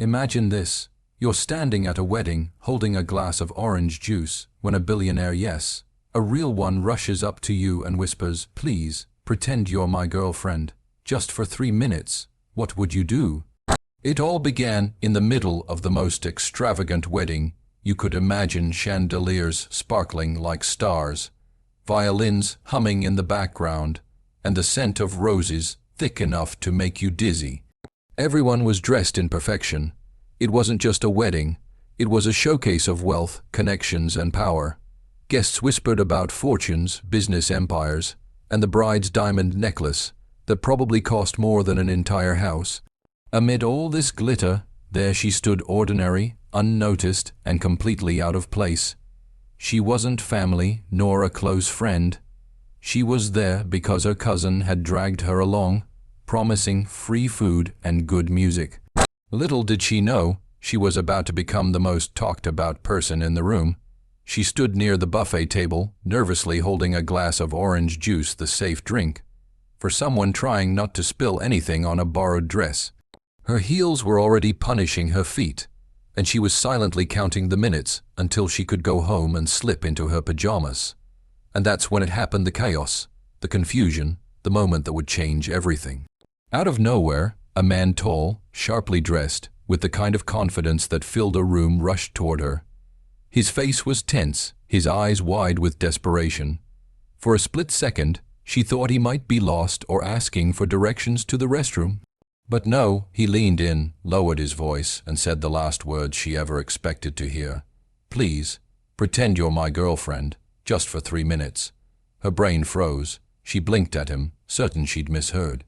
Imagine this. You're standing at a wedding, holding a glass of orange juice, when a billionaire, yes, a real one, rushes up to you and whispers, "Please, pretend you're my girlfriend. Just for 3 minutes." What would you do? It all began in the middle of the most extravagant wedding you could imagine, chandeliers sparkling like stars, violins humming in the background, and the scent of roses thick enough to make you dizzy. Everyone was dressed in perfection. It wasn't just a wedding, it was a showcase of wealth, connections, and power. Guests whispered about fortunes, business empires, and the bride's diamond necklace that probably cost more than an entire house. Amid all this glitter, there she stood, ordinary, unnoticed, and completely out of place. She wasn't family, nor a close friend. She was there because her cousin had dragged her along, promising free food and good music. Little did she know, she was about to become the most talked-about person in the room. She stood near the buffet table, nervously holding a glass of orange juice, the safe drink, for someone trying not to spill anything on a borrowed dress. Her heels were already punishing her feet, and she was silently counting the minutes until she could go home and slip into her pajamas. And that's when it happened, the chaos, the confusion, the moment that would change everything. Out of nowhere, a man, tall, sharply dressed, with the kind of confidence that filled a room, rushed toward her. His face was tense, his eyes wide with desperation. For a split second, she thought he might be lost or asking for directions to the restroom. But no, he leaned in, lowered his voice, and said the last words she ever expected to hear. "Please, pretend you're my girlfriend, just for 3 minutes." Her brain froze. She blinked at him, certain she'd misheard.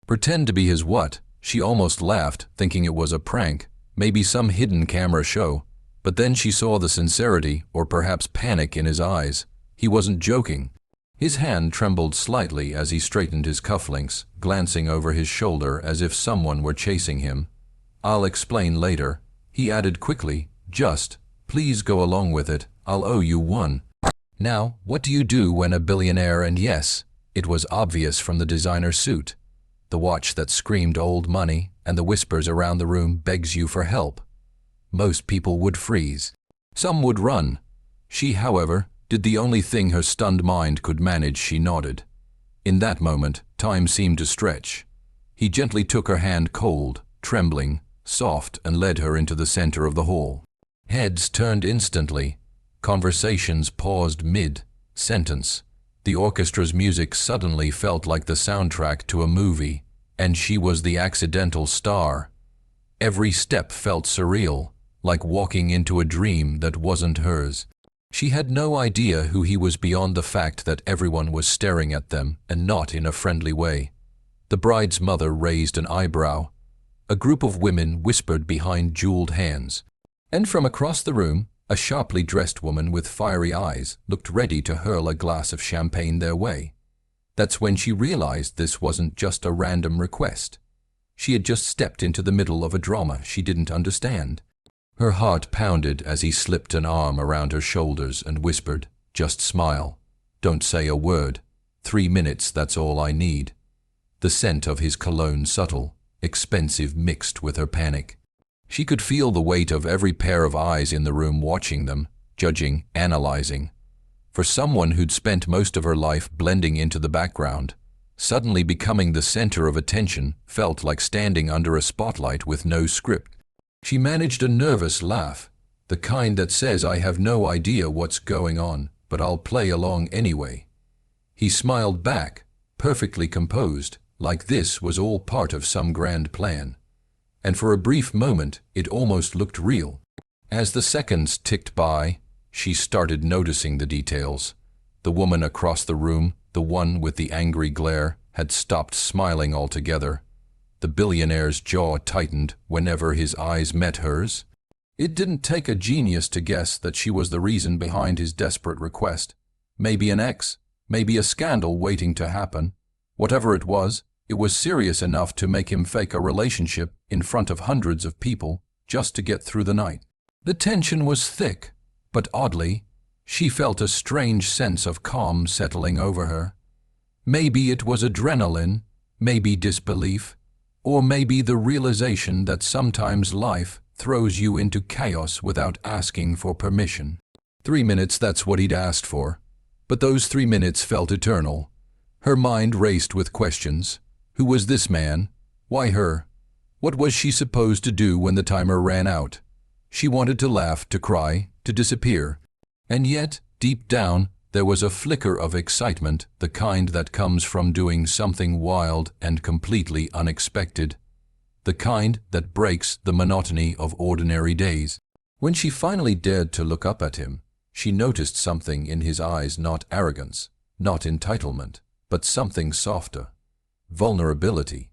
Pretend to be his what? She almost laughed, thinking it was a prank, maybe some hidden camera show. But then she saw the sincerity, or perhaps panic, in his eyes. He wasn't joking. His hand trembled slightly as he straightened his cufflinks, glancing over his shoulder as if someone were chasing him. "I'll explain later," he added quickly. "Just, please go along with it. I'll owe you one." Now, what do you do when a billionaire, and yes, it was obvious from the designer suit, the watch that screamed old money, and the whispers around the room, begs you for help? Most people would freeze. Some would run. She, however, did the only thing her stunned mind could manage. She nodded. In that moment, time seemed to stretch. He gently took her hand, cold, trembling, soft, and led her into the center of the hall. Heads turned instantly. Conversations paused mid-sentence. The orchestra's music suddenly felt like the soundtrack to a movie, and she was the accidental star. Every step felt surreal, like walking into a dream that wasn't hers. She had no idea who he was beyond the fact that everyone was staring at them, and not in a friendly way. The bride's mother raised an eyebrow. A group of women whispered behind jeweled hands. And from across the room, a sharply dressed woman with fiery eyes looked ready to hurl a glass of champagne their way. That's when she realized this wasn't just a random request. She had just stepped into the middle of a drama she didn't understand. Her heart pounded as he slipped an arm around her shoulders and whispered, "Just smile. Don't say a word. 3 minutes, that's all I need." The scent of his cologne, subtle, expensive, mixed with her panic. She could feel the weight of every pair of eyes in the room, watching them, judging, analyzing. For someone who'd spent most of her life blending into the background, suddenly becoming the center of attention felt like standing under a spotlight with no script. She managed a nervous laugh, the kind that says, "I have no idea what's going on, but I'll play along anyway." He smiled back, perfectly composed, like this was all part of some grand plan. And for a brief moment, it almost looked real. As the seconds ticked by, she started noticing the details. The woman across the room, the one with the angry glare, had stopped smiling altogether. The billionaire's jaw tightened whenever his eyes met hers. It didn't take a genius to guess that she was the reason behind his desperate request. Maybe an ex, maybe a scandal waiting to happen. Whatever it was serious enough to make him fake a relationship in front of hundreds of people just to get through the night. The tension was thick, but oddly, she felt a strange sense of calm settling over her. Maybe it was adrenaline, maybe disbelief, or maybe the realization that sometimes life throws you into chaos without asking for permission. 3 minutes, that's what he'd asked for. But those 3 minutes felt eternal. Her mind raced with questions. Who was this man? Why her? What was she supposed to do when the timer ran out? She wanted to laugh, to cry, to disappear. And yet, deep down, there was a flicker of excitement, the kind that comes from doing something wild and completely unexpected. The kind that breaks the monotony of ordinary days. When she finally dared to look up at him, she noticed something in his eyes, not arrogance, not entitlement, but something softer. Vulnerability.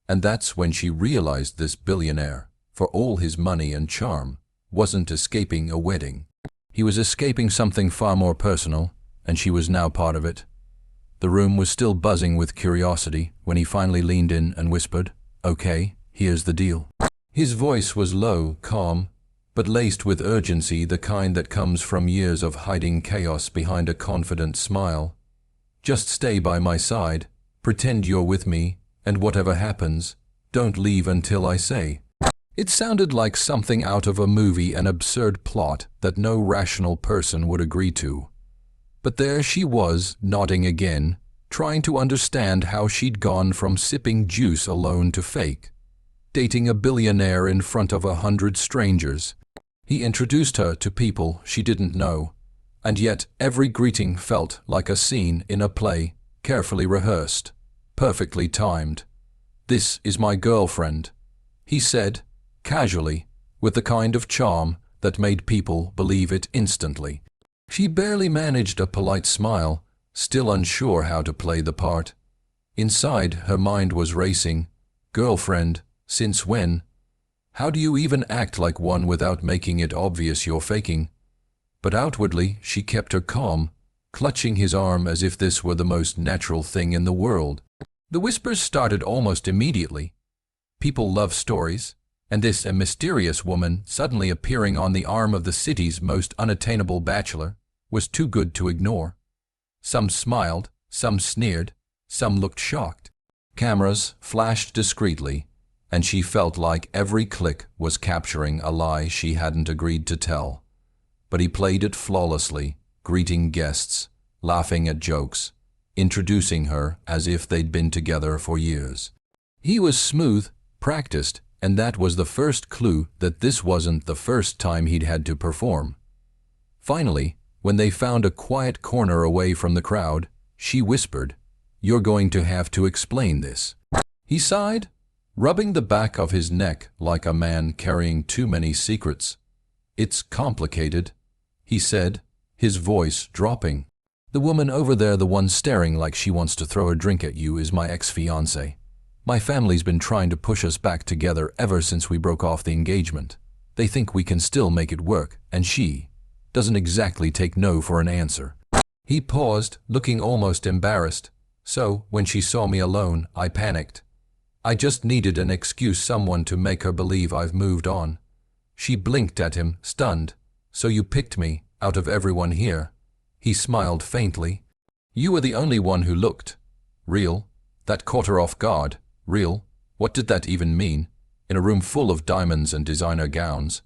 And that's when she realized this billionaire, for all his money and charm, wasn't escaping a wedding. He was escaping something far more personal, and she was now part of it. The room was still buzzing with curiosity when he finally leaned in and whispered, "Okay, here's the deal." His voice was low, calm, but laced with urgency, the kind that comes from years of hiding chaos behind a confident smile. "Just stay by my side, pretend you're with me, and whatever happens, don't leave until I say." It sounded like something out of a movie, an absurd plot that no rational person would agree to. But there she was, nodding again, trying to understand how she'd gone from sipping juice alone to dating a billionaire in front of 100 strangers. He introduced her to people she didn't know, and yet every greeting felt like a scene in a play, carefully rehearsed, perfectly timed. "This is my girlfriend," he said, casually, with the kind of charm that made people believe it instantly. She barely managed a polite smile, still unsure how to play the part. Inside, her mind was racing. Girlfriend? Since when? How do you even act like one without making it obvious you're faking? But outwardly, she kept her calm, clutching his arm as if this were the most natural thing in the world. The whispers started almost immediately. People love stories, and this a mysterious woman suddenly appearing on the arm of the city's most unattainable bachelor was too good to ignore. Some smiled, some sneered, some looked shocked. Cameras flashed discreetly, and she felt like every click was capturing a lie she hadn't agreed to tell. But he played it flawlessly, greeting guests, laughing at jokes, introducing her as if they'd been together for years. He was smooth, practiced, and that was the first clue that this wasn't the first time he'd had to perform. Finally, when they found a quiet corner away from the crowd, she whispered, "You're going to have to explain this." He sighed, rubbing the back of his neck like a man carrying too many secrets. "It's complicated," he said, his voice dropping. "The woman over there, the one staring like she wants to throw a drink at you, is my ex-fiancé. My family's been trying to push us back together ever since we broke off the engagement. They think we can still make it work, and she doesn't exactly take no for an answer." He paused, looking almost embarrassed. "So, when she saw me alone, I panicked. I just needed an excuse, someone to make her believe I've moved on." She blinked at him, stunned. "So you picked me, out of everyone here?" He smiled faintly. "You were the only one who looked real. That caught her off guard. Real? What did that even mean? In a room full of diamonds and designer gowns.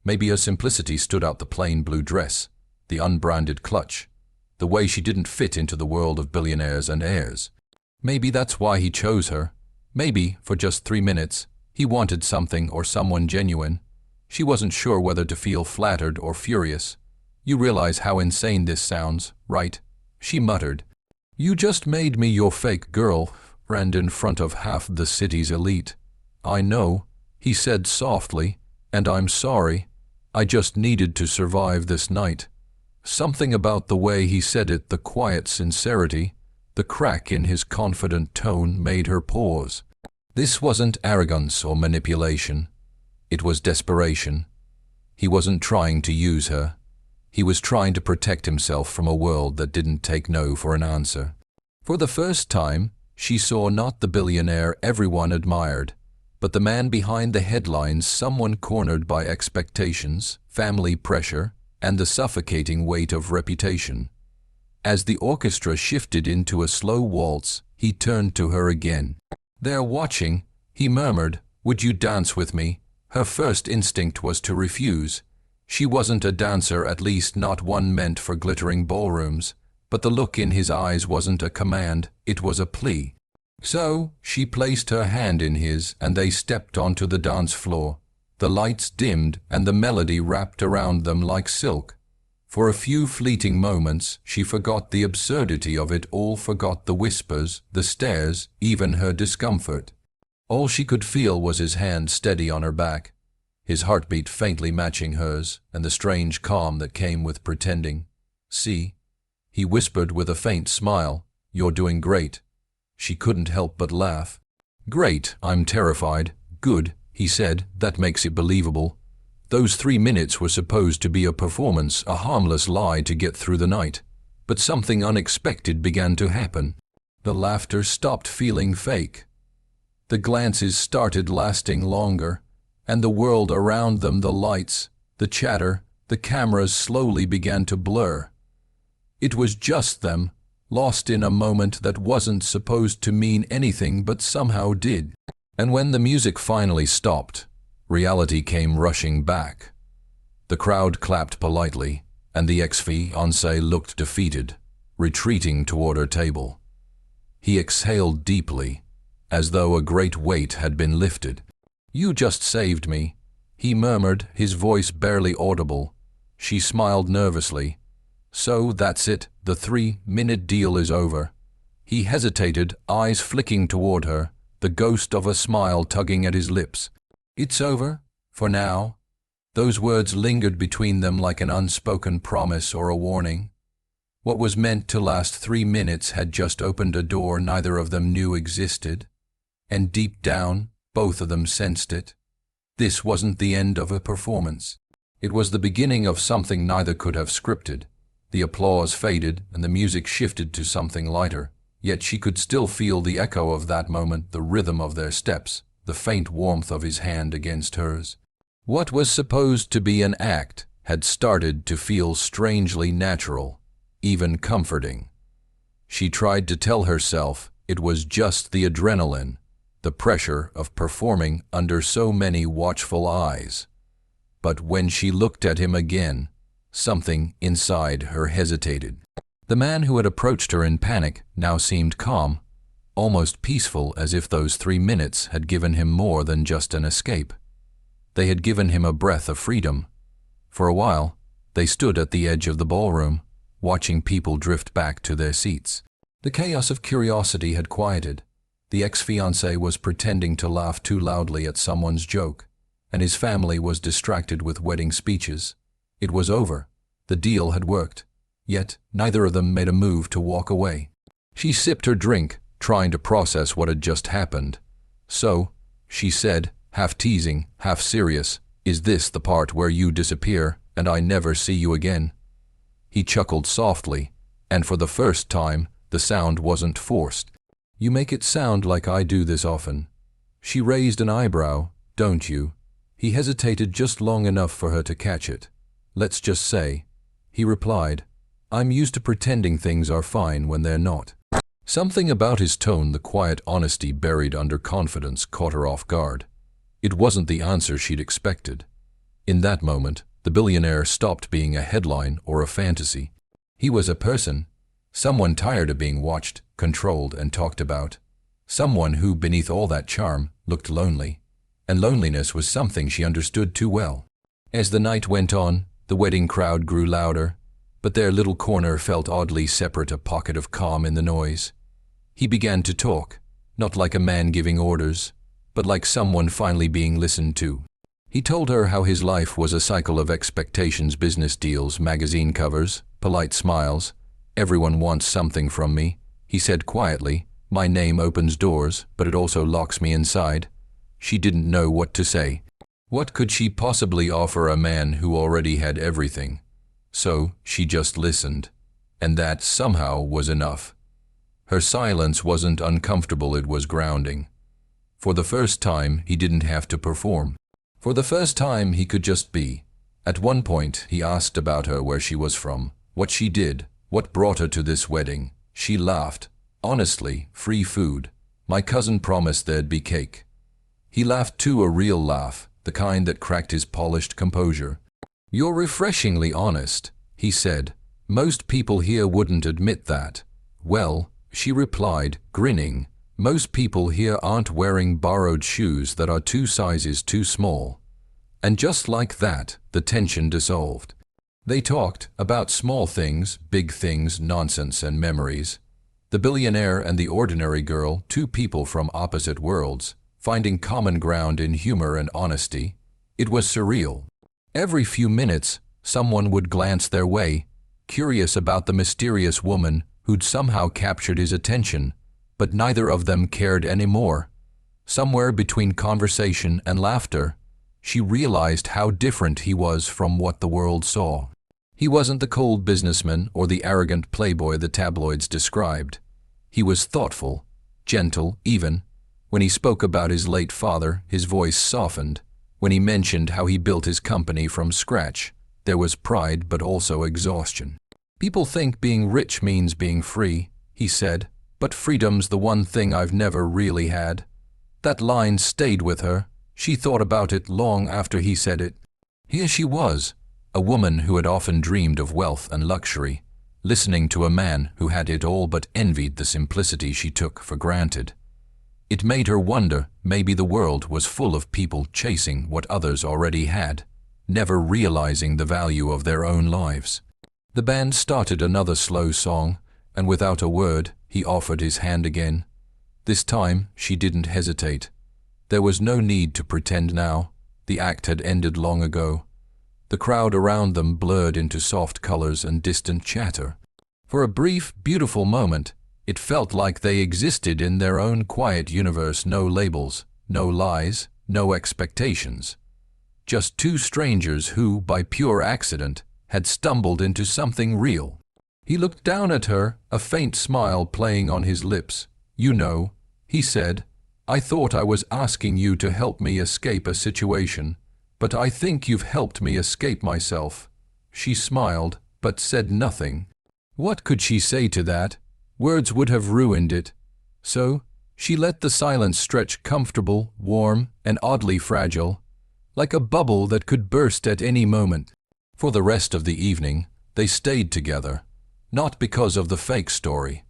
Maybe her simplicity stood out, the plain blue dress, the unbranded clutch, the way she didn't fit into the world of billionaires and heirs. Maybe that's why he chose her. Maybe, for just 3 minutes, he wanted something or someone genuine. She wasn't sure whether to feel flattered or furious. "You realize how insane this sounds, right?" she muttered. "You just made me your fake girlfriend in front of half the city's elite." "I know," he said softly, "and I'm sorry. I just needed to survive this night." Something about the way he said it, the quiet sincerity, the crack in his confident tone, made her pause. This wasn't arrogance or manipulation. It was desperation. He wasn't trying to use her. He was trying to protect himself from a world that didn't take no for an answer. For the first time, she saw not the billionaire everyone admired, but the man behind the headlines, someone cornered by expectations, family pressure, and the suffocating weight of reputation. As the orchestra shifted into a slow waltz, he turned to her again. "They're watching," he murmured. "Would you dance with me? Her first instinct was to refuse. She wasn't a dancer, at least not one meant for glittering ballrooms, but the look in his eyes wasn't a command, it was a plea. So she placed her hand in his and they stepped onto the dance floor. The lights dimmed and the melody wrapped around them like silk. For a few fleeting moments, she forgot the absurdity of it all, forgot the whispers, the stares, even her discomfort. All she could feel was his hand steady on her back, his heartbeat faintly matching hers, and the strange calm that came with pretending. "See," he whispered with a faint smile, "you're doing great." She couldn't help but laugh. "Great, I'm terrified." "Good," he said, "that makes it believable." Those 3 minutes were supposed to be a performance, a harmless lie to get through the night. But something unexpected began to happen. The laughter stopped feeling fake. The glances started lasting longer, and the world around them, the lights, the chatter, the cameras slowly began to blur. It was just them, lost in a moment that wasn't supposed to mean anything but somehow did. And when the music finally stopped, reality came rushing back. The crowd clapped politely, and the ex-fiancé looked defeated, retreating toward her table. He exhaled deeply, as though a great weight had been lifted. "You just saved me," he murmured, his voice barely audible. She smiled nervously. "So that's it, the 3-minute deal is over." He hesitated, eyes flicking toward her, the ghost of a smile tugging at his lips. "It's over? For now?" Those words lingered between them like an unspoken promise or a warning. What was meant to last 3 minutes had just opened a door neither of them knew existed. And deep down, both of them sensed it. This wasn't the end of a performance. It was the beginning of something neither could have scripted. The applause faded and the music shifted to something lighter, yet she could still feel the echo of that moment, the rhythm of their steps, the faint warmth of his hand against hers. What was supposed to be an act had started to feel strangely natural, even comforting. She tried to tell herself it was just the adrenaline, the pressure of performing under so many watchful eyes. But when she looked at him again, something inside her hesitated. The man who had approached her in panic now seemed calm, almost peaceful, as if those 3 minutes had given him more than just an escape. They had given him a breath of freedom. For a while, they stood at the edge of the ballroom, watching people drift back to their seats. The chaos of curiosity had quieted. The ex-fiancé was pretending to laugh too loudly at someone's joke, and his family was distracted with wedding speeches. It was over. The deal had worked. Yet neither of them made a move to walk away. She sipped her drink, trying to process what had just happened. "So," she said, half teasing, half serious, "is this the part where you disappear and I never see you again?" He chuckled softly, and for the first time, the sound wasn't forced. "You make it sound like I do this often." She raised an eyebrow. "Don't you?" He hesitated just long enough for her to catch it. "Let's just say," he replied, "I'm used to pretending things are fine when they're not." Something about his tone, the quiet honesty buried under confidence, caught her off guard. It wasn't the answer she'd expected. In that moment, the billionaire stopped being a headline or a fantasy. He was a person, someone tired of being watched, controlled, and talked about. Someone who, beneath all that charm, looked lonely. And loneliness was something she understood too well. As the night went on, the wedding crowd grew louder, but their little corner felt oddly separate, a pocket of calm in the noise. He began to talk, not like a man giving orders, but like someone finally being listened to. He told her how his life was a cycle of expectations, business deals, magazine covers, polite smiles. "Everyone wants something from me," he said quietly. "My name opens doors, but it also locks me inside." She didn't know what to say. What could she possibly offer a man who already had everything? So she just listened, and that somehow was enough. Her silence wasn't uncomfortable, it was grounding. For the first time, he didn't have to perform. For the first time, he could just be. At one point, he asked about her, where she was from, what she did, what brought her to this wedding. She laughed. "Honestly, free food. My cousin promised there'd be cake." He laughed too, a real laugh, the kind that cracked his polished composure. "You're refreshingly honest," he said. "Most people here wouldn't admit that." "Well," she replied, grinning, "most people here aren't wearing borrowed shoes that are 2 sizes too small." And just like that, the tension dissolved. They talked about small things, big things, nonsense, and memories. The billionaire and the ordinary girl, 2 people from opposite worlds, finding common ground in humor and honesty. It was surreal. Every few minutes, someone would glance their way, curious about the mysterious woman who'd somehow captured his attention, but neither of them cared anymore. Somewhere between conversation and laughter, she realized how different he was from what the world saw. He wasn't the cold businessman or the arrogant playboy the tabloids described. He was thoughtful, gentle even. When he spoke about his late father, his voice softened. When he mentioned how he built his company from scratch, there was pride but also exhaustion. "People think being rich means being free," he said, "but freedom's the one thing I've never really had." That line stayed with her. She thought about it long after he said it. Here she was, a woman who had often dreamed of wealth and luxury, listening to a man who had it all but envied the simplicity she took for granted. It made her wonder maybe the world was full of people chasing what others already had, never realizing the value of their own lives. The band started another slow song, and without a word, he offered his hand again. This time, she didn't hesitate. There was no need to pretend now. The act had ended long ago. The crowd around them blurred into soft colors and distant chatter. For a brief, beautiful moment, it felt like they existed in their own quiet universe, no labels, no lies, no expectations. Just 2 strangers who, by pure accident, had stumbled into something real. He looked down at her, a faint smile playing on his lips. "You know," he said, "I thought I was asking you to help me escape a situation, but I think you've helped me escape myself." She smiled, but said nothing. What could she say to that? Words would have ruined it. So, she let the silence stretch comfortable, warm, and oddly fragile, like a bubble that could burst at any moment. For the rest of the evening, they stayed together, not because of the fake story,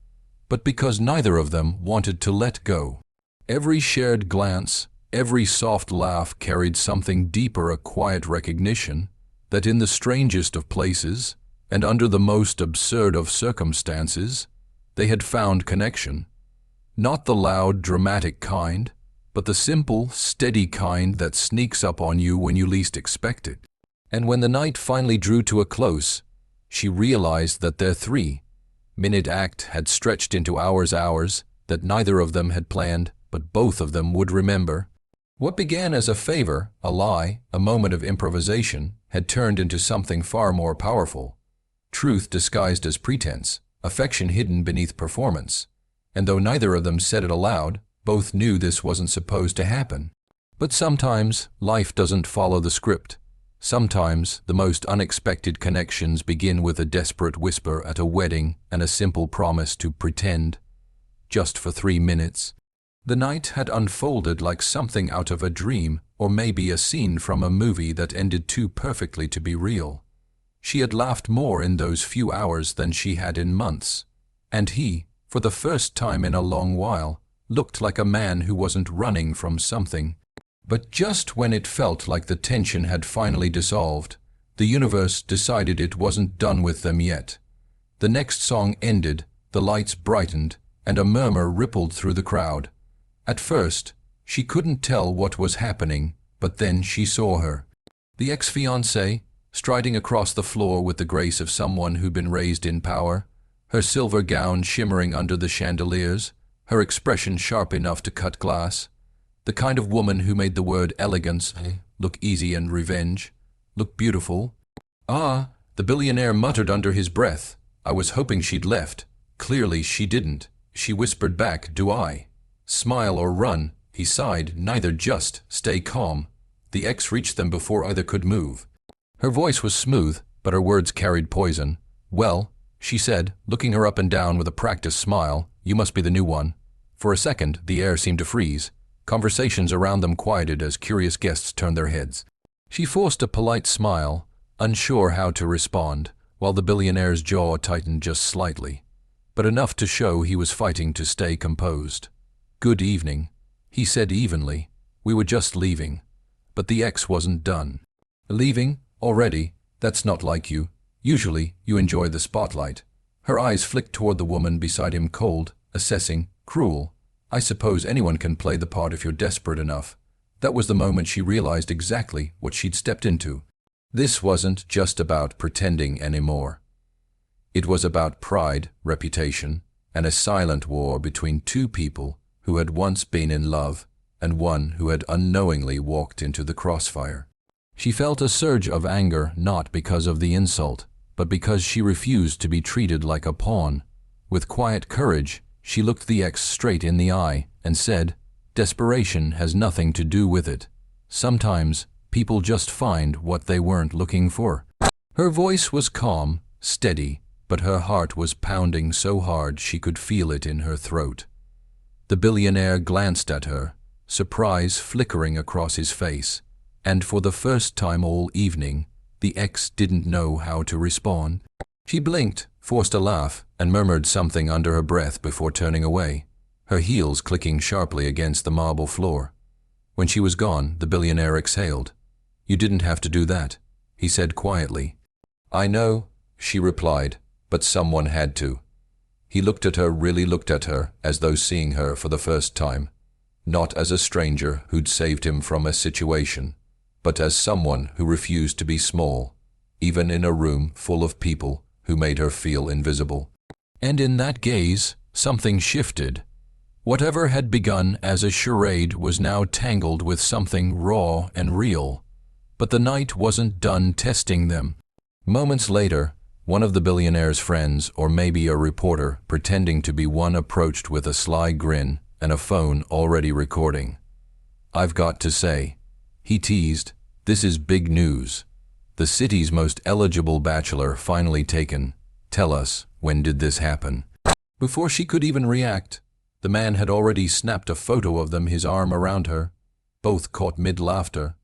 but because neither of them wanted to let go. Every shared glance, every soft laugh carried something deeper, a quiet recognition that in the strangest of places, and under the most absurd of circumstances, they had found connection. Not the loud, dramatic kind, but the simple, steady kind that sneaks up on you when you least expect it. And when the night finally drew to a close, she realized that their 3-minute act had stretched into hours that neither of them had planned, but both of them would remember. What began as a favor, a lie, a moment of improvisation, had turned into something far more powerful. Truth disguised as pretense, affection hidden beneath performance. And though neither of them said it aloud, both knew this wasn't supposed to happen. But sometimes life doesn't follow the script. Sometimes the most unexpected connections begin with a desperate whisper at a wedding and a simple promise to pretend. Just for 3 minutes. The night had unfolded like something out of a dream, or maybe a scene from a movie that ended too perfectly to be real. She had laughed more in those few hours than she had in months. And he, for the first time in a long while, looked like a man who wasn't running from something. But just when it felt like the tension had finally dissolved, the universe decided it wasn't done with them yet. The next song ended, the lights brightened, and a murmur rippled through the crowd. At first, she couldn't tell what was happening, but then she saw her. The ex-fiancé, striding across the floor with the grace of someone who'd been raised in power, her silver gown shimmering under the chandeliers, her expression sharp enough to cut glass. The kind of woman who made the word elegance look easy and revenge, look beautiful. "Ah," the billionaire muttered under his breath. "I was hoping she'd left." Clearly she didn't. She whispered back, "Do I? Smile or run?" He sighed, "Neither, just stay calm." The ex reached them before either could move. Her voice was smooth, but her words carried poison. "Well," she said, looking her up and down with a practiced smile, "you must be the new one." For a second, the air seemed to freeze. Conversations around them quieted as curious guests turned their heads. She forced a polite smile, unsure how to respond, while the billionaire's jaw tightened just slightly, but enough to show he was fighting to stay composed. "Good evening," he said evenly. "We were just leaving." But the ex wasn't done. "Leaving? Already? That's not like you. Usually, you enjoy the spotlight." Her eyes flicked toward the woman beside him, cold, assessing, cruel. "I suppose anyone can play the part if you're desperate enough." That was the moment she realized exactly what she'd stepped into. This wasn't just about pretending anymore. It was about pride, reputation, and a silent war between two people who had once been in love and one who had unknowingly walked into the crossfire. She felt a surge of anger, not because of the insult, but because she refused to be treated like a pawn. With quiet courage, she looked the ex straight in the eye and said, "Desperation has nothing to do with it. Sometimes people just find what they weren't looking for." Her voice was calm, steady, but her heart was pounding so hard she could feel it in her throat. The billionaire glanced at her, surprise flickering across his face, and for the first time all evening, the ex didn't know how to respond. She blinked, forced a laugh, and murmured something under her breath before turning away, her heels clicking sharply against the marble floor. When she was gone, the billionaire exhaled. "You didn't have to do that," he said quietly. "I know," she replied, "but someone had to." He looked at her, really looked at her, as though seeing her for the first time, not as a stranger who'd saved him from a situation, but as someone who refused to be small, even in a room full of people who made her feel invisible. And in that gaze, something shifted. Whatever had begun as a charade was now tangled with something raw and real. But the night wasn't done testing them. Moments later, one of the billionaire's friends, or maybe a reporter pretending to be one, approached with a sly grin and a phone already recording. "I've got to say," he teased, "this is big news. The city's most eligible bachelor finally taken. Tell us, when did this happen?" Before she could even react, the man had already snapped a photo of them, his arm around her. Both caught mid-laughter.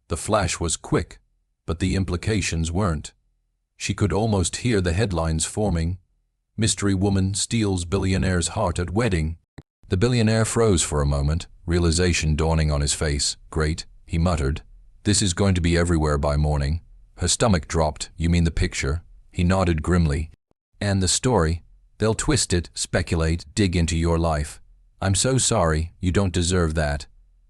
The flash was quick, but the implications weren't. She could almost hear the headlines forming. "Mystery woman steals billionaire's heart at wedding." The billionaire froze for a moment, realization dawning on his face. "Great," he muttered. "This is going to be everywhere by morning." Her stomach dropped. "You mean the picture?" He nodded grimly. "And the story? They'll twist it, speculate, dig into your life. I'm so sorry, you don't deserve that."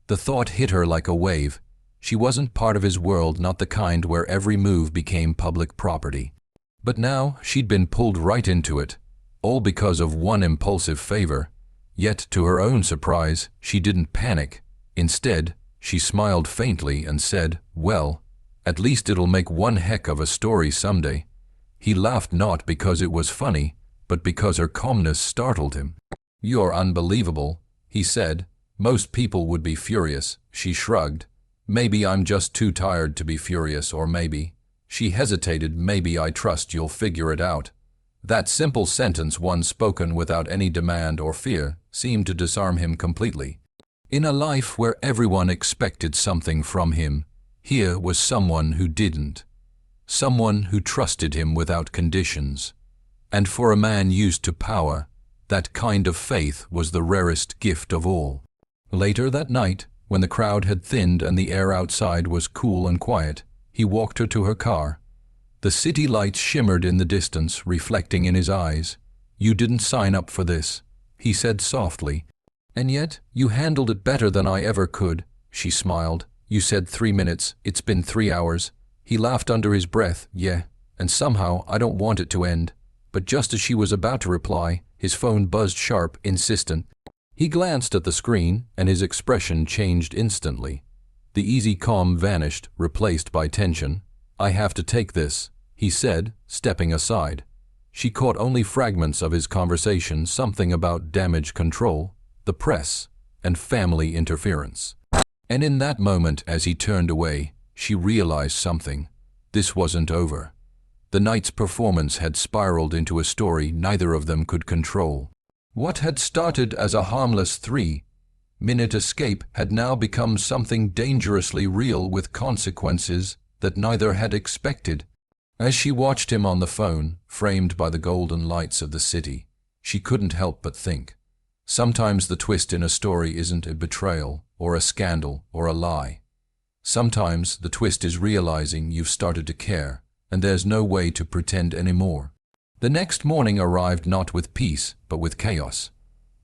The thought hit her like a wave. She wasn't part of his world, not the kind where every move became public property. But now she'd been pulled right into it, all because of one impulsive favor. Yet, to her own surprise, she didn't panic. Instead, she smiled faintly and said, "Well, at least it'll make one heck of a story someday." He laughed, not because it was funny, but because her calmness startled him. "You're unbelievable," he said. "Most people would be furious." She shrugged. "Maybe I'm just too tired to be furious, or maybe—" She hesitated. "Maybe I trust you'll figure it out." That simple sentence, one spoken without any demand or fear, seemed to disarm him completely. In a life where everyone expected something from him, here was someone who didn't. Someone who trusted him without conditions. And for a man used to power, that kind of faith was the rarest gift of all. Later that night, when the crowd had thinned and the air outside was cool and quiet, he walked her to her car. The city lights shimmered in the distance, reflecting in his eyes. "You didn't sign up for this," he said softly. "And yet, you handled it better than I ever could," she smiled. "You said 3 minutes, it's been 3 hours. He laughed under his breath. "Yeah, and somehow I don't want it to end." But just as she was about to reply, his phone buzzed sharp, insistent. He glanced at the screen, and his expression changed instantly. The easy calm vanished, replaced by tension. "I have to take this," he said, stepping aside. She caught only fragments of his conversation, something about damage control, the press, and family interference. And in that moment, as he turned away, she realized something. This wasn't over. The night's performance had spiraled into a story neither of them could control. What had started as a harmless 3 last-minute escape had now become something dangerously real with consequences that neither had expected. As she watched him on the phone, framed by the golden lights of the city, she couldn't help but think. Sometimes the twist in a story isn't a betrayal, or a scandal, or a lie. Sometimes the twist is realizing you've started to care, and there's no way to pretend anymore. The next morning arrived not with peace, but with chaos.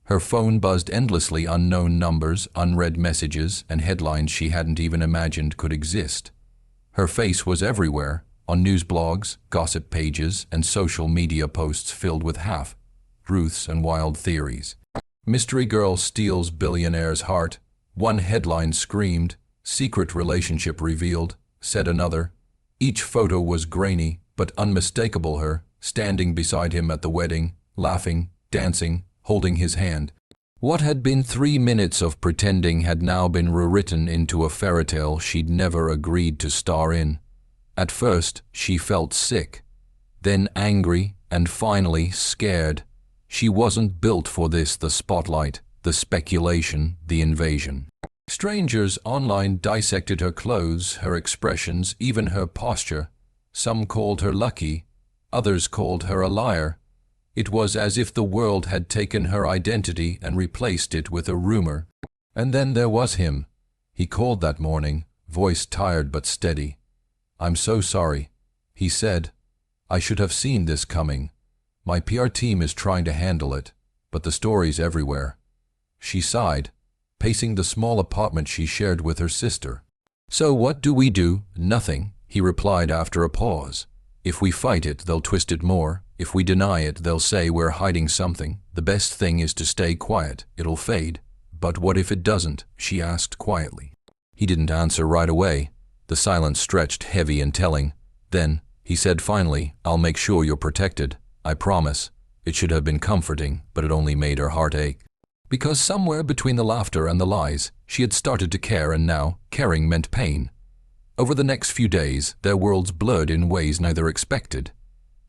Her phone buzzed endlessly, unknown numbers, unread messages, and headlines she hadn't even imagined could exist. Her face was everywhere, on news blogs, gossip pages, and social media posts filled with half-truths and wild theories. Mystery girl steals billionaire's heart. One headline screamed, secret relationship revealed, said another. Each photo was grainy, but unmistakable. Her, standing beside him at the wedding, laughing, dancing, holding his hand. What had been 3 minutes of pretending had now been rewritten into a fairy tale she'd never agreed to star in. At first, she felt sick, then angry, and finally scared. She wasn't built for this: the spotlight, the speculation, the invasion. Strangers online dissected her clothes, her expressions, even her posture. Some called her lucky, others called her a liar. It was as if the world had taken her identity and replaced it with a rumor. And then there was him. He called that morning, voice tired but steady. "I'm so sorry," he said. "I should have seen this coming. My PR team is trying to handle it, but the story's everywhere." She sighed, pacing the small apartment she shared with her sister. "So what do we do?" "Nothing," he replied after a pause. "If we fight it, they'll twist it more. If we deny it, they'll say we're hiding something. The best thing is to stay quiet. It'll fade." "But what if it doesn't?" she asked quietly. He didn't answer right away. The silence stretched heavy and telling. Then, he said finally, "I'll make sure you're protected. I promise." It should have been comforting, but it only made her heart ache. Because somewhere between the laughter and the lies, she had started to care, and now, caring meant pain. Over the next few days, their worlds blurred in ways neither expected.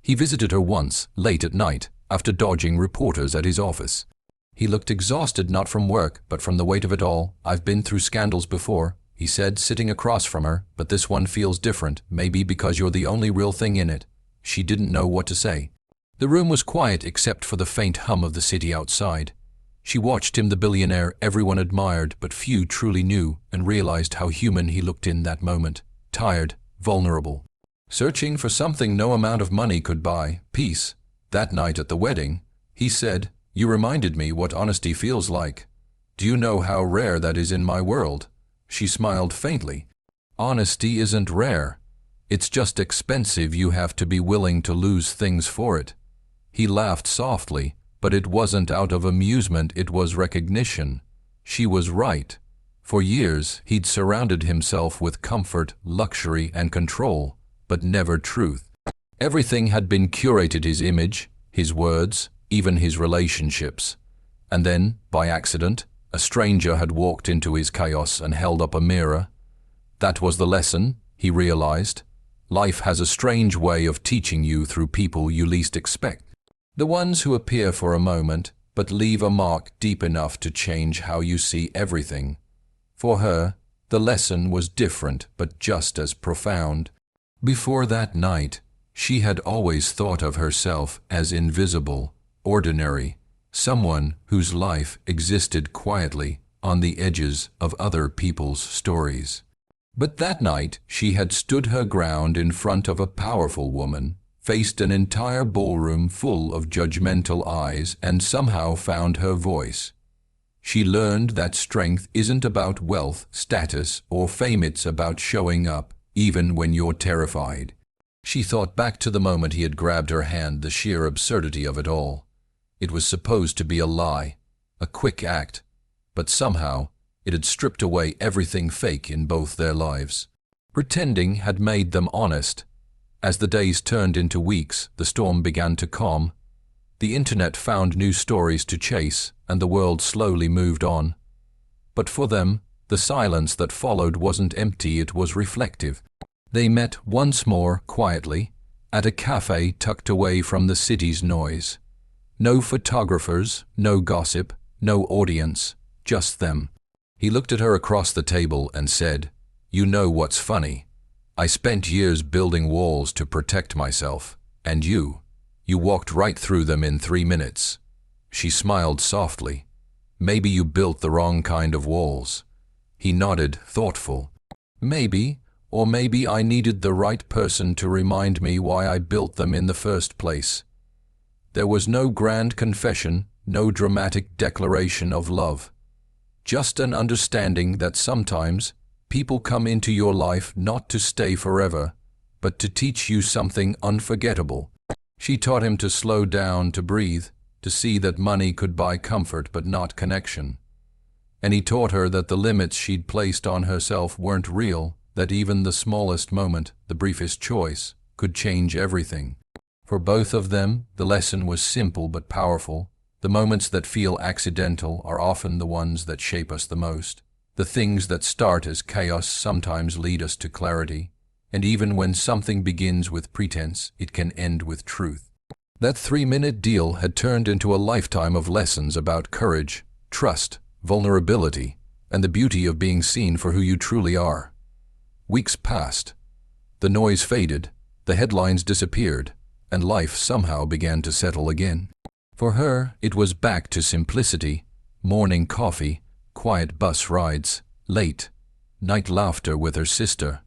He visited her once, late at night, after dodging reporters at his office. He looked exhausted, not from work, but from the weight of it all. "I've been through scandals before," he said, sitting across from her, "but this one feels different, maybe because you're the only real thing in it." She didn't know what to say. The room was quiet except for the faint hum of the city outside. She watched him, the billionaire everyone admired but few truly knew, and realized how human he looked in that moment. Tired, vulnerable. Searching for something no amount of money could buy, peace. That night at the wedding, he said, "You reminded me what honesty feels like. Do you know how rare that is in my world?" She smiled faintly. "Honesty isn't rare. It's just expensive. You have to be willing to lose things for it." He laughed softly, but it wasn't out of amusement, it was recognition. She was right. For years, he'd surrounded himself with comfort, luxury, and control, but never truth. Everything had been curated: his image, his words, even his relationships. And then, by accident, a stranger had walked into his chaos and held up a mirror. That was the lesson, he realized. Life has a strange way of teaching you through people you least expect. The ones who appear for a moment, but leave a mark deep enough to change how you see everything. For her, the lesson was different, but just as profound. Before that night, she had always thought of herself as invisible, ordinary, someone whose life existed quietly on the edges of other people's stories. But that night, she had stood her ground in front of a powerful woman, faced an entire ballroom full of judgmental eyes, and somehow found her voice. She learned that strength isn't about wealth, status, or fame. It's about showing up, even when you're terrified. She thought back to the moment he had grabbed her hand, the sheer absurdity of it all. It was supposed to be a lie, a quick act, but somehow it had stripped away everything fake in both their lives. Pretending had made them honest. As the days turned into weeks, the storm began to calm. The internet found new stories to chase, and the world slowly moved on. But for them, the silence that followed wasn't empty, it was reflective. They met once more, quietly, at a cafe tucked away from the city's noise. No photographers, no gossip, no audience, just them. He looked at her across the table and said, "You know what's funny? I spent years building walls to protect myself, and you walked right through them in 3 minutes." She smiled softly. "Maybe you built the wrong kind of walls." He nodded, thoughtful. "Maybe, or maybe I needed the right person to remind me why I built them in the first place." There was no grand confession, no dramatic declaration of love. Just an understanding that sometimes people come into your life not to stay forever, but to teach you something unforgettable. She taught him to slow down, to breathe, to see that money could buy comfort but not connection. And he taught her that the limits she'd placed on herself weren't real, that even the smallest moment, the briefest choice, could change everything. For both of them, the lesson was simple but powerful. The moments that feel accidental are often the ones that shape us the most. The things that start as chaos sometimes lead us to clarity. And even when something begins with pretense, it can end with truth. That 3-minute deal had turned into a lifetime of lessons about courage, trust, vulnerability, and the beauty of being seen for who you truly are. Weeks passed. The noise faded, the headlines disappeared, and life somehow began to settle again. For her, it was back to simplicity: morning coffee, quiet bus rides, late night laughter with her sister.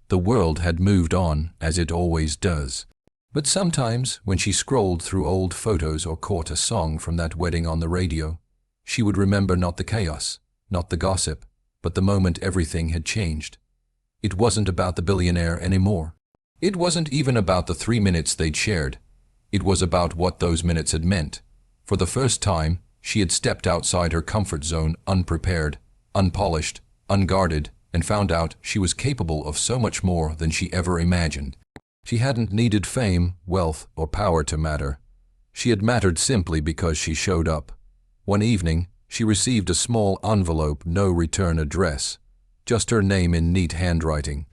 The world had moved on, as it always does. But sometimes, when she scrolled through old photos or caught a song from that wedding on the radio, she would remember not the chaos, not the gossip, but the moment everything had changed. It wasn't about the billionaire anymore. It wasn't even about the 3 minutes they'd shared. It was about what those minutes had meant. For the first time, she had stepped outside her comfort zone, unprepared, unpolished, unguarded, and found out she was capable of so much more than she ever imagined. She hadn't needed fame, wealth, or power to matter. She had mattered simply because she showed up. One evening, she received a small envelope, no return address, just her name in neat handwriting.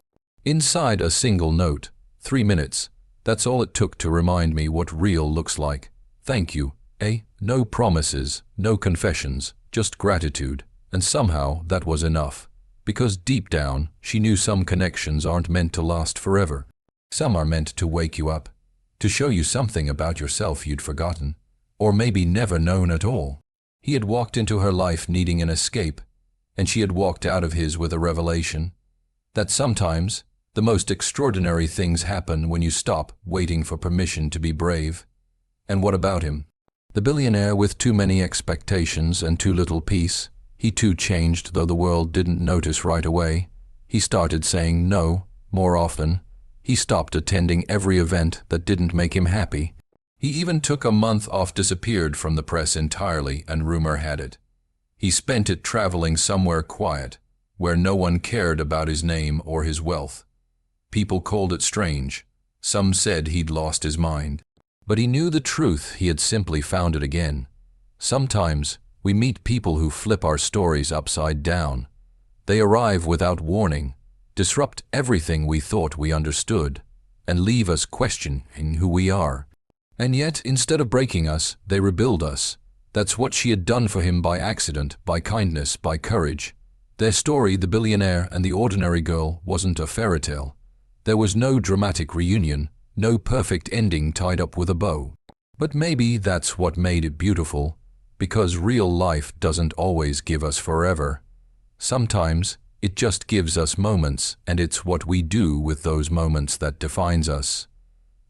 Inside, a single note: 3 minutes. That's all it took to remind me what real looks like. Thank you, eh? No promises, no confessions, just gratitude. And somehow that was enough. Because deep down, she knew some connections aren't meant to last forever. Some are meant to wake you up, to show you something about yourself you'd forgotten, or maybe never known at all. He had walked into her life needing an escape, and she had walked out of his with a revelation that sometimes the most extraordinary things happen when you stop waiting for permission to be brave. And what about him? The billionaire with too many expectations and too little peace. He too changed, though the world didn't notice right away. He started saying no more often. He stopped attending every event that didn't make him happy. He even took a month off, disappeared from the press entirely, and rumor had it he spent it traveling somewhere quiet, where no one cared about his name or his wealth. People called it strange. Some said he'd lost his mind. But he knew the truth. He had simply found it again. Sometimes we meet people who flip our stories upside down. They arrive without warning, disrupt everything we thought we understood, and leave us questioning who we are. And yet, instead of breaking us, they rebuild us. That's what she had done for him, by accident, by kindness, by courage. Their story, the billionaire and the ordinary girl, wasn't a fairy tale. There was no dramatic reunion, no perfect ending tied up with a bow. But maybe that's what made it beautiful, because real life doesn't always give us forever. Sometimes it just gives us moments, and it's what we do with those moments that defines us.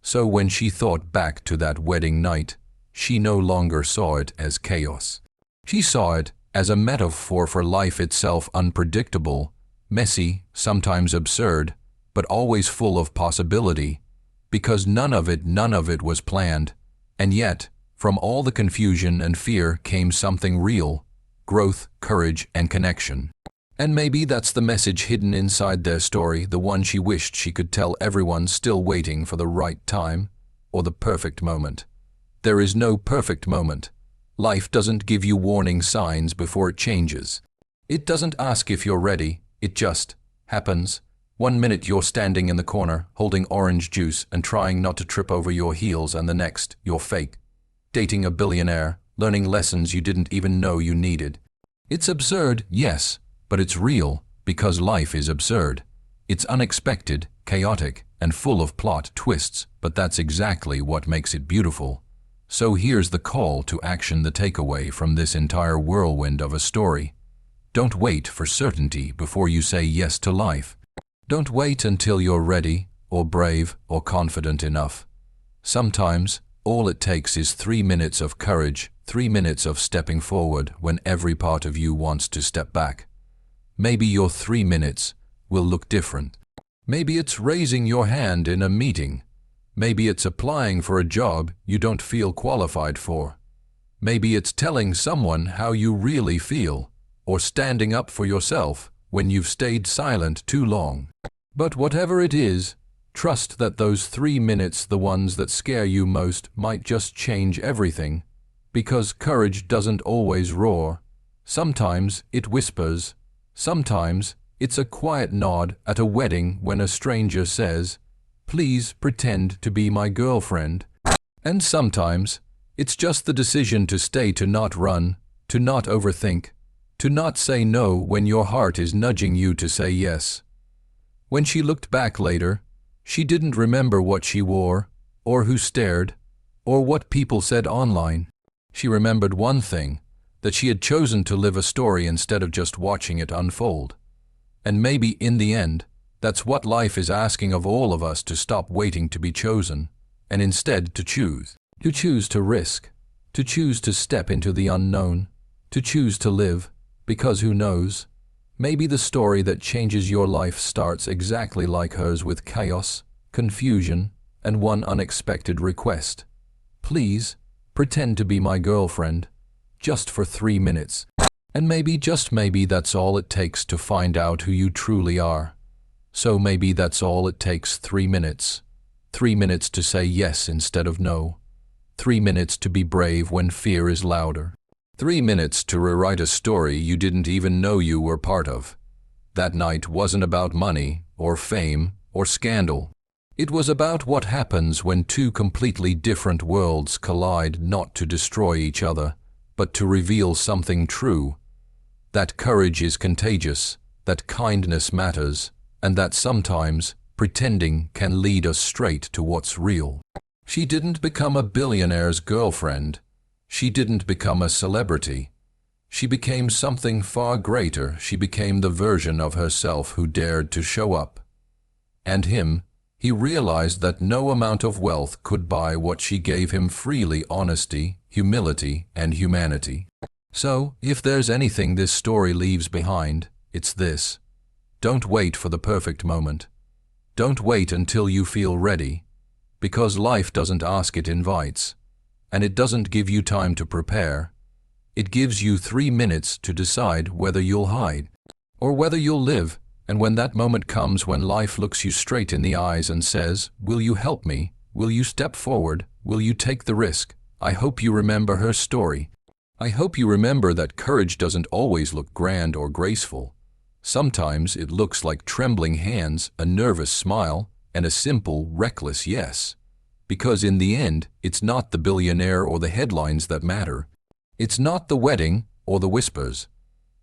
So when she thought back to that wedding night, she no longer saw it as chaos. She saw it as a metaphor for life itself: unpredictable, messy, sometimes absurd, but always full of possibility, because none of it was planned. And yet, from all the confusion and fear came something real: growth, courage, and connection. And maybe that's the message hidden inside their story, the one she wished she could tell everyone still waiting for the right time or the perfect moment. There is no perfect moment. Life doesn't give you warning signs before it changes. It doesn't ask if you're ready, it just happens. 1 minute you're standing in the corner, holding orange juice and trying not to trip over your heels, and the next, you're fake, dating a billionaire, learning lessons you didn't even know you needed. It's absurd, yes, But it's real because life is absurd. It's unexpected, chaotic, and full of plot twists, but that's exactly what makes it beautiful. So here's the call to action, the takeaway from this entire whirlwind of a story. Don't wait for certainty before you say yes to life. Don't wait until you're ready, or brave, or confident enough. Sometimes, all it takes is 3 minutes of courage, 3 minutes of stepping forward when every part of you wants to step back. Maybe your 3 minutes will look different. Maybe it's raising your hand in a meeting. Maybe it's applying for a job you don't feel qualified for. Maybe it's telling someone how you really feel, or standing up for yourself when you've stayed silent too long. But whatever it is, trust that those 3 minutes, the ones that scare you most, might just change everything. Because courage doesn't always roar. Sometimes it whispers. Sometimes it's a quiet nod at a wedding when a stranger says, "Please pretend to be my girlfriend." And sometimes it's just the decision to stay, to not run, to not overthink, to not say no when your heart is nudging you to say yes. When she looked back later, she didn't remember what she wore, or who stared, or what people said online. She remembered one thing, that she had chosen to live a story instead of just watching it unfold. And maybe in the end, that's what life is asking of all of us, to stop waiting to be chosen, and instead to choose. To choose to risk, to choose to step into the unknown, to choose to live, because who knows, maybe the story that changes your life starts exactly like hers, with chaos, confusion, and one unexpected request. Please, pretend to be my girlfriend, just for 3 minutes. And maybe, just maybe, that's all it takes to find out who you truly are. So maybe that's all it takes, 3 minutes. 3 minutes to say yes instead of no. 3 minutes to be brave when fear is louder. 3 minutes to rewrite a story you didn't even know you were part of. That night wasn't about money, or fame, or scandal. It was about what happens when two completely different worlds collide, not to destroy each other, but to reveal something true. That courage is contagious, that kindness matters, and that sometimes pretending can lead us straight to what's real. She didn't become a billionaire's girlfriend. She didn't become a celebrity. She became something far greater. She became the version of herself who dared to show up. And he realized that no amount of wealth could buy what she gave him freely: honesty, humility, and humanity. So, if there's anything this story leaves behind, it's this. Don't wait for the perfect moment. Don't wait until you feel ready, because life doesn't ask, it invites. And it doesn't give you time to prepare. It gives you 3 minutes to decide whether you'll hide or whether you'll live. And when that moment comes, when life looks you straight in the eyes and says, "Will you help me? Will you step forward? Will you take the risk?" I hope you remember her story. I hope you remember that courage doesn't always look grand or graceful. Sometimes it looks like trembling hands, a nervous smile, and a simple, reckless yes. Because in the end, it's not the billionaire or the headlines that matter. It's not the wedding or the whispers.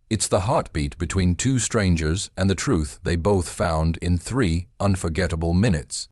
It's the heartbeat between two strangers and the truth they both found in 3 unforgettable minutes.